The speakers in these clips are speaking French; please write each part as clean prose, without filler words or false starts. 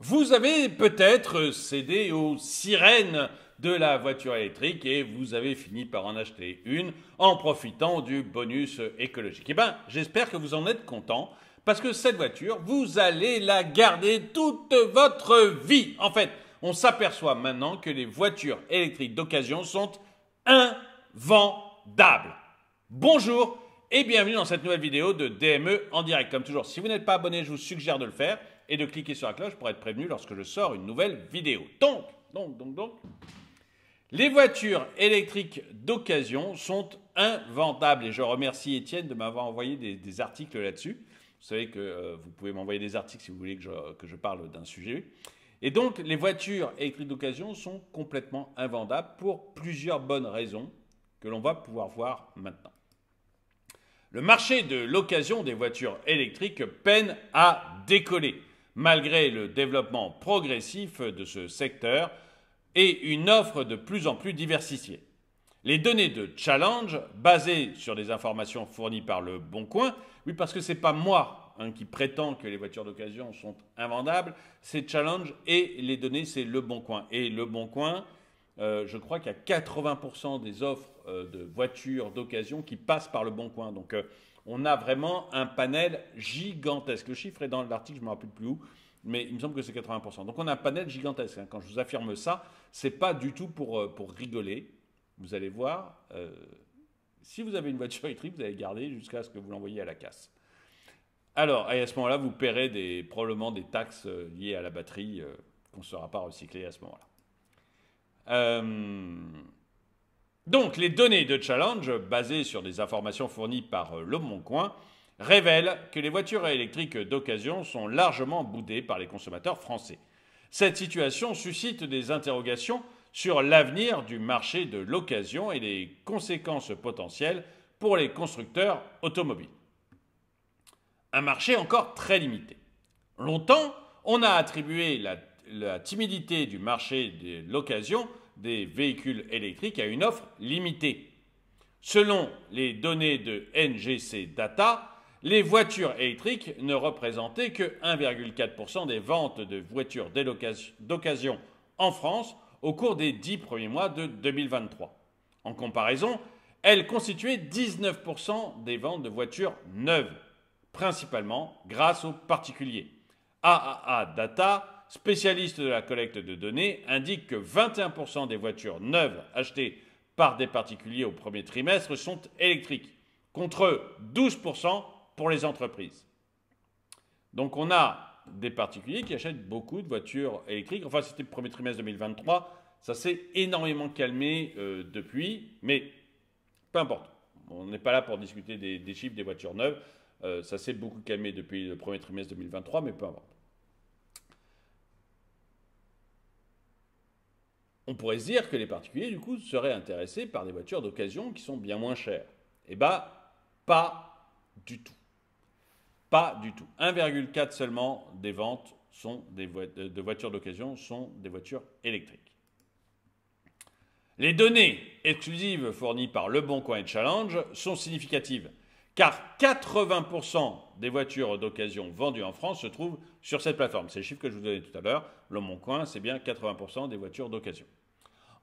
Vous avez peut-être cédé aux sirènes de la voiture électrique et vous avez fini par en acheter une en profitant du bonus écologique. Eh bien, j'espère que vous en êtes content parce que cette voiture, vous allez la garder toute votre vie. En fait, on s'aperçoit maintenant que les voitures électriques d'occasion sont invendables. Bonjour et bienvenue dans cette nouvelle vidéo de DME en direct. Comme toujours, si vous n'êtes pas abonné, je vous suggère de le faire et de cliquer sur la cloche pour être prévenu lorsque je sors une nouvelle vidéo. Donc, les voitures électriques d'occasion sont invendables et je remercie Étienne de m'avoir envoyé des articles là-dessus. Vous savez que vous pouvez m'envoyer des articles si vous voulez que je parle d'un sujet. Et donc, les voitures électriques d'occasion sont complètement invendables pour plusieurs bonnes raisons que l'on va pouvoir voir maintenant. Le marché de l'occasion des voitures électriques peine à décoller, malgré le développement progressif de ce secteur et une offre de plus en plus diversifiée. Les données de Challenge, basées sur des informations fournies par Le Bon Coin, oui parce que ce n'est pas moi qui prétend que les voitures d'occasion sont invendables, c'est Challenge et les données c'est Le Bon Coin. Et Le Bon Coin, je crois qu'il y a 80% des offres de voitures d'occasion qui passent par Le Bon Coin. Donc on a vraiment un panel gigantesque. Le chiffre est dans l'article, je ne me rappelle plus où, mais il me semble que c'est 80%. Donc on a un panel gigantesque. Quand je vous affirme ça, ce n'est pas du tout pour rigoler. Vous allez voir, si vous avez une voiture électrique, vous allez garder jusqu'à ce que vous l'envoyiez à la casse. Alors, et à ce moment-là, vous paierez probablement des taxes liées à la batterie qu'on ne sera pas recyclée à ce moment-là. Donc, les données de Challenge, basées sur des informations fournies par Le Bon Coin, révèlent que les voitures électriques d'occasion sont largement boudées par les consommateurs français. Cette situation suscite des interrogations sur l'avenir du marché de l'occasion et les conséquences potentielles pour les constructeurs automobiles. Un marché encore très limité. Longtemps, on a attribué la timidité du marché de l'occasion des véhicules électriques à une offre limitée. Selon les données de NGC Data, les voitures électriques ne représentaient que 1,4% des ventes de voitures d'occasion en France au cours des 10 premiers mois de 2023. En comparaison, elles constituaient 19% des ventes de voitures neuves, principalement grâce aux particuliers. AAA Data, spécialiste de la collecte de données, indique que 21% des voitures neuves achetées par des particuliers au premier trimestre sont électriques, contre 12% pour les entreprises. Donc on a des particuliers qui achètent beaucoup de voitures électriques. Enfin, c'était le premier trimestre 2023. Ça s'est énormément calmé depuis, mais peu importe. On n'est pas là pour discuter des chiffres des voitures neuves. Ça s'est beaucoup calmé depuis le premier trimestre 2023, mais peu importe. On pourrait se dire que les particuliers, du coup, seraient intéressés par des voitures d'occasion qui sont bien moins chères. Eh bien, pas du tout. Pas du tout. 1,4 seulement des ventes de voitures d'occasion sont des voitures électriques. Les données exclusives fournies par Le Bon Coin et Challenge sont significatives, car 80% des voitures d'occasion vendues en France se trouvent sur cette plateforme. C'est le chiffre que je vous donnais tout à l'heure. Le Bon Coin, c'est bien 80% des voitures d'occasion.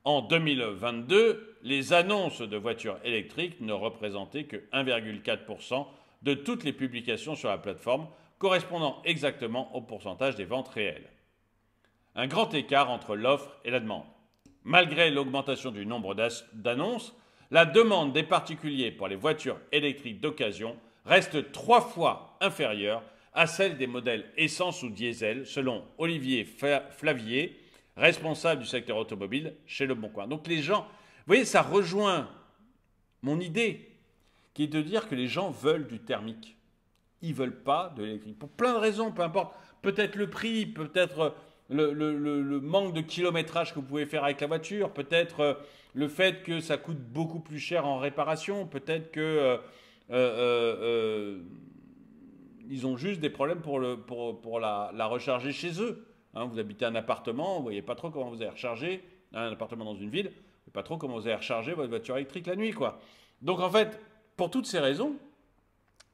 En 2022, les annonces de voitures électriques ne représentaient que 1,4% de toutes les publications sur la plateforme, correspondant exactement au pourcentage des ventes réelles. Un grand écart entre l'offre et la demande. Malgré l'augmentation du nombre d'annonces, la demande des particuliers pour les voitures électriques d'occasion reste 3 fois inférieure à celle des modèles essence ou diesel, selon Olivier Flavier, responsable du secteur automobile chez Le Bon Coin. Donc les gens, vous voyez, ça rejoint mon idée, qui est de dire que les gens veulent du thermique. Ils ne veulent pas de l'électrique. Pour plein de raisons, peu importe. Peut-être le prix, peut-être le manque de kilométrage que vous pouvez faire avec la voiture, peut-être le fait que ça coûte beaucoup plus cher en réparation, peut-être que ils ont juste des problèmes pour la recharger chez eux. Hein, vous habitez un appartement, vous ne voyez pas trop comment vous allez recharger, un appartement dans une ville, vous ne voyez pas trop comment vous allez recharger votre voiture électrique la nuit, quoi. Donc en fait, pour toutes ces raisons,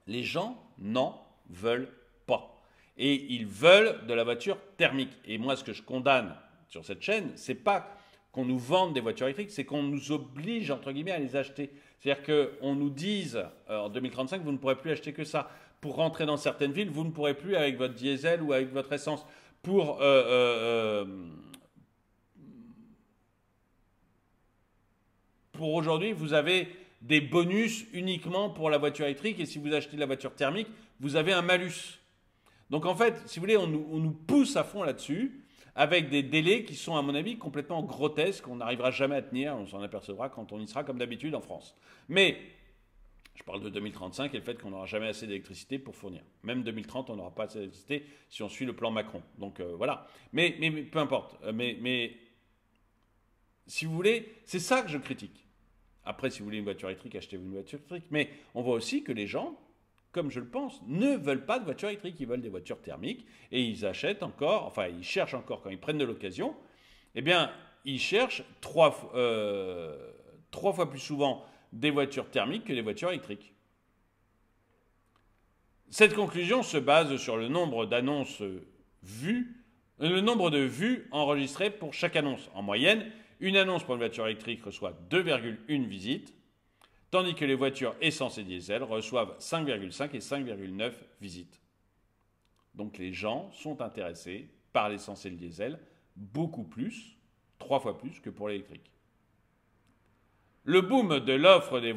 les gens n'en veulent pas. Et ils veulent de la voiture thermique. Et moi, ce que je condamne sur cette chaîne, c'est pas qu'on nous vende des voitures électriques, c'est qu'on nous oblige, entre guillemets, à les acheter. C'est-à-dire qu'on nous dise, en 2035, vous ne pourrez plus acheter que ça. Pour rentrer dans certaines villes, vous ne pourrez plus avec votre diesel ou avec votre essence. Pour aujourd'hui, vous avez des bonus uniquement pour la voiture électrique. Et si vous achetez de la voiture thermique, vous avez un malus. Donc en fait, si vous voulez, on nous pousse à fond là-dessus, avec des délais qui sont, à mon avis, complètement grotesques. On n'arrivera jamais à tenir, on s'en apercevra quand on y sera comme d'habitude en France. Mais je parle de 2035 et le fait qu'on n'aura jamais assez d'électricité pour fournir. Même 2030, on n'aura pas assez d'électricité si on suit le plan Macron. Donc voilà. Mais peu importe. Mais si vous voulez, c'est ça que je critique. Après, si vous voulez une voiture électrique, achetez-vous une voiture électrique. Mais on voit aussi que les gens, comme je le pense, ne veulent pas de voitures électriques. Ils veulent des voitures thermiques et ils achètent encore, enfin, ils cherchent encore quand ils prennent de l'occasion. Eh bien, ils cherchent trois fois plus souvent des voitures thermiques que des voitures électriques. Cette conclusion se base sur le nombre d'annonces vues, le nombre de vues enregistrées pour chaque annonce. En moyenne, une annonce pour une voiture électrique reçoit 2,1 visites, tandis que les voitures essence et diesel reçoivent 5,5 et 5,9 visites. Donc les gens sont intéressés par l'essence et le diesel beaucoup plus, 3 fois plus que pour l'électrique. Le boom de l'offre des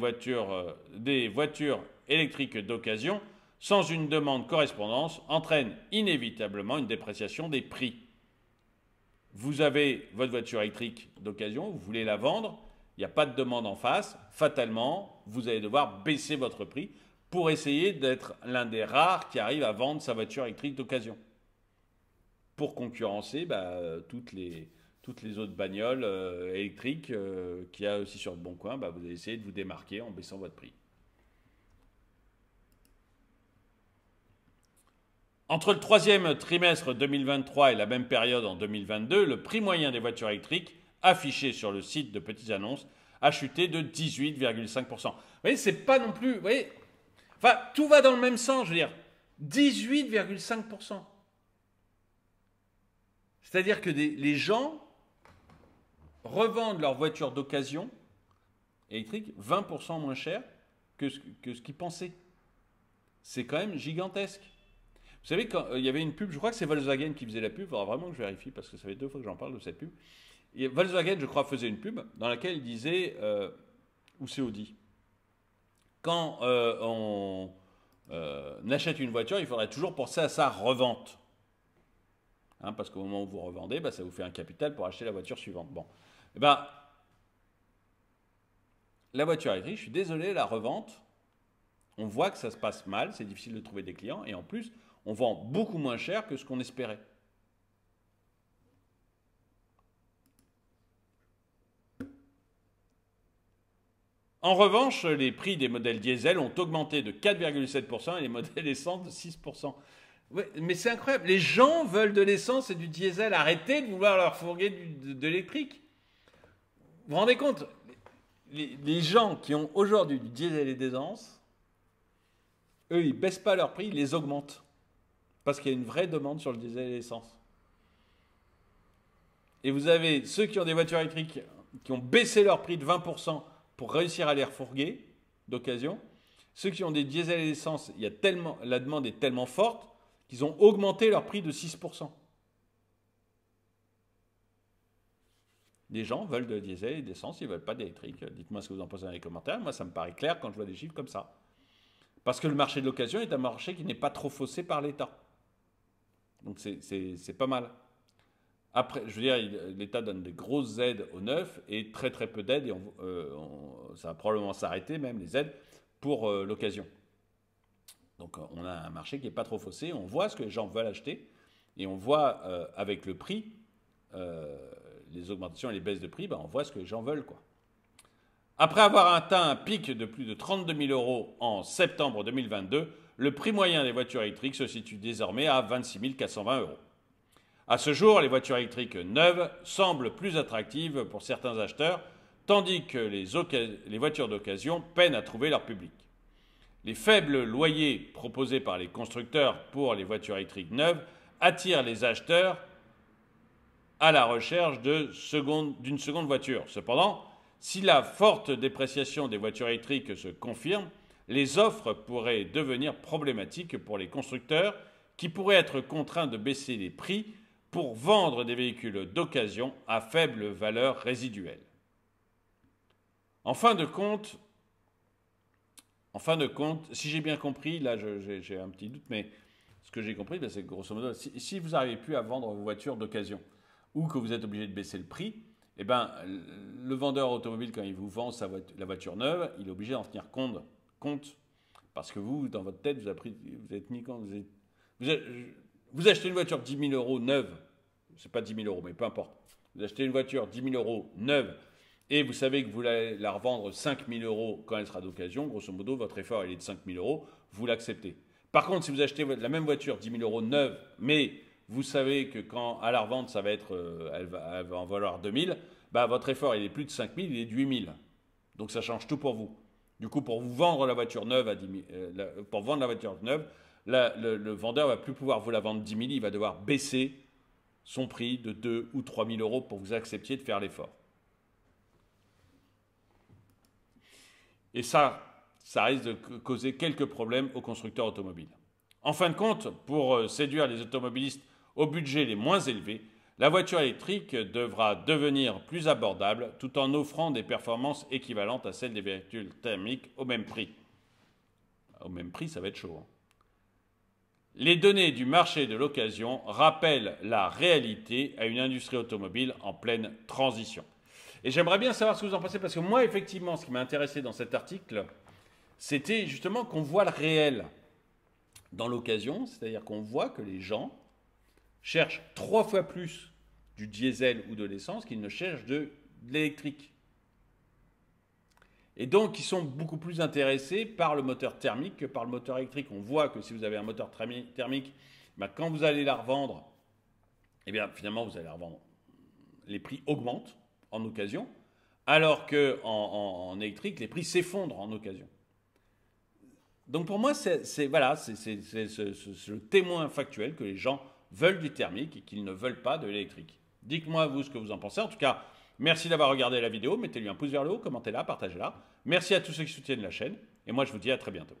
voitures électriques d'occasion sans une demande correspondante entraîne inévitablement une dépréciation des prix. Vous avez votre voiture électrique d'occasion, vous voulez la vendre, il n'y a pas de demande en face, fatalement, vous allez devoir baisser votre prix pour essayer d'être l'un des rares qui arrive à vendre sa voiture électrique d'occasion. Pour concurrencer toutes les autres bagnoles électriques qu'il y a aussi sur le Bon Coin, vous allez essayer de vous démarquer en baissant votre prix. Entre le troisième trimestre 2023 et la même période en 2022, le prix moyen des voitures électriques affiché sur le site de petites annonces a chuté de 18,5%. Vous voyez, c'est pas non plus... Vous voyez, enfin, tout va dans le même sens, je veux dire. 18,5%. C'est-à-dire que les gens revendent leurs voitures d'occasion électriques 20% moins cher que ce qu'ils pensaient. C'est quand même gigantesque. Vous savez, quand il y avait une pub, je crois que c'est Volkswagen qui faisait la pub, il faudra vraiment que je vérifie parce que ça fait 2 fois que j'en parle de cette pub. Et Volkswagen, je crois, faisait une pub dans laquelle il disait, ou c'est Audi, quand on achète une voiture, il faudrait toujours penser à sa revente. Hein, parce qu'au moment où vous revendez, ça vous fait un capital pour acheter la voiture suivante. Bon. Eh ben, la voiture électrique, je suis désolé, la revente, on voit que ça se passe mal, c'est difficile de trouver des clients, et en plus, on vend beaucoup moins cher que ce qu'on espérait. En revanche, les prix des modèles diesel ont augmenté de 4,7% et les modèles essence de 6%. Ouais, mais c'est incroyable. Les gens veulent de l'essence et du diesel. Arrêtez de vouloir leur fourguer de l'électrique. Vous vous rendez compte? Les gens qui ont aujourd'hui du diesel et d'essence, eux, ils ne baissent pas leur prix, ils les augmentent. Parce qu'il y a une vraie demande sur le diesel et l'essence. Et vous avez ceux qui ont des voitures électriques qui ont baissé leur prix de 20% pour réussir à les refourguer d'occasion. Ceux qui ont des diesel et l'essence, la demande est tellement forte qu'ils ont augmenté leur prix de 6%. Les gens veulent de diesel et d'essence, ils ne veulent pas d'électrique. Dites-moi ce que vous en pensez dans les commentaires. Moi, ça me paraît clair quand je vois des chiffres comme ça. Parce que le marché de l'occasion est un marché qui n'est pas trop faussé par l'État. Donc c'est pas mal. Après, je veux dire, l'État donne des grosses aides aux neufs et très très peu d'aides, et ça va probablement s'arrêter même, les aides, pour l'occasion. Donc on a un marché qui n'est pas trop faussé, on voit ce que les gens veulent acheter, et on voit avec le prix, les augmentations et les baisses de prix, on voit ce que les gens veulent, quoi. Après avoir atteint un pic de plus de 32 000 € en septembre 2022, le prix moyen des voitures électriques se situe désormais à 26 420 €. À ce jour, les voitures électriques neuves semblent plus attractives pour certains acheteurs, tandis que les voitures d'occasion peinent à trouver leur public. Les faibles loyers proposés par les constructeurs pour les voitures électriques neuves attirent les acheteurs à la recherche d'une seconde voiture. Cependant, si la forte dépréciation des voitures électriques se confirme, les offres pourraient devenir problématiques pour les constructeurs qui pourraient être contraints de baisser les prix pour vendre des véhicules d'occasion à faible valeur résiduelle. En fin de compte, si j'ai bien compris, là j'ai un petit doute, mais ce que j'ai compris, c'est que grosso modo, si vous n'arrivez plus à vendre vos voitures d'occasion ou que vous êtes obligé de baisser le prix, eh ben, le vendeur automobile, quand il vous vend la voiture neuve, il est obligé d'en tenir compte parce que vous, dans votre tête, vous achetez une voiture 10 000 euros neuve, c'est pas 10 000 euros, mais peu importe. Vous achetez une voiture 10 000 euros neuve et vous savez que vous allez la revendre 5 000 euros quand elle sera d'occasion, grosso modo, votre effort il est de 5 000 euros, vous l'acceptez. Par contre, si vous achetez la même voiture 10 000 euros neuve, mais vous savez que quand à la revente, ça va être, elle va en valoir 2 000, bah, votre effort il est plus de 5 000, il est de 8 000. Donc ça change tout pour vous. Du coup, pour vous vendre la voiture neuve à 10 000, pour vendre la voiture neuve, le vendeur va plus pouvoir vous la vendre 10 000, il va devoir baisser son prix de 2 ou 3 000 euros pour que vous acceptiez de faire l'effort. Et ça risque de causer quelques problèmes aux constructeurs automobiles. En fin de compte, pour séduire les automobilistes au budget les moins élevés, la voiture électrique devra devenir plus abordable tout en offrant des performances équivalentes à celles des véhicules thermiques au même prix. Au même prix, ça va être chaud. Hein. Les données du marché de l'occasion rappellent la réalité à une industrie automobile en pleine transition. Et j'aimerais bien savoir ce que vous en pensez, parce que moi, effectivement, ce qui m'a intéressé dans cet article, c'était justement qu'on voit le réel dans l'occasion, c'est-à-dire qu'on voit que les gens cherchent 3 fois plus du diesel ou de l'essence qu'ils ne cherchent de l'électrique. Et donc, ils sont beaucoup plus intéressés par le moteur thermique que par le moteur électrique. On voit que si vous avez un moteur thermique, ben, quand vous allez la revendre, eh bien, finalement, vous allez la revendre. Les prix augmentent en occasion, alors qu'en électrique, les prix s'effondrent en occasion. Donc pour moi, c'est le témoin factuel que les gens veulent du thermique et qu'ils ne veulent pas de l'électrique. Dites-moi vous ce que vous en pensez. En tout cas, merci d'avoir regardé la vidéo. Mettez-lui un pouce vers le haut, commentez-la, partagez-la. Merci à tous ceux qui soutiennent la chaîne. Et moi, je vous dis à très bientôt.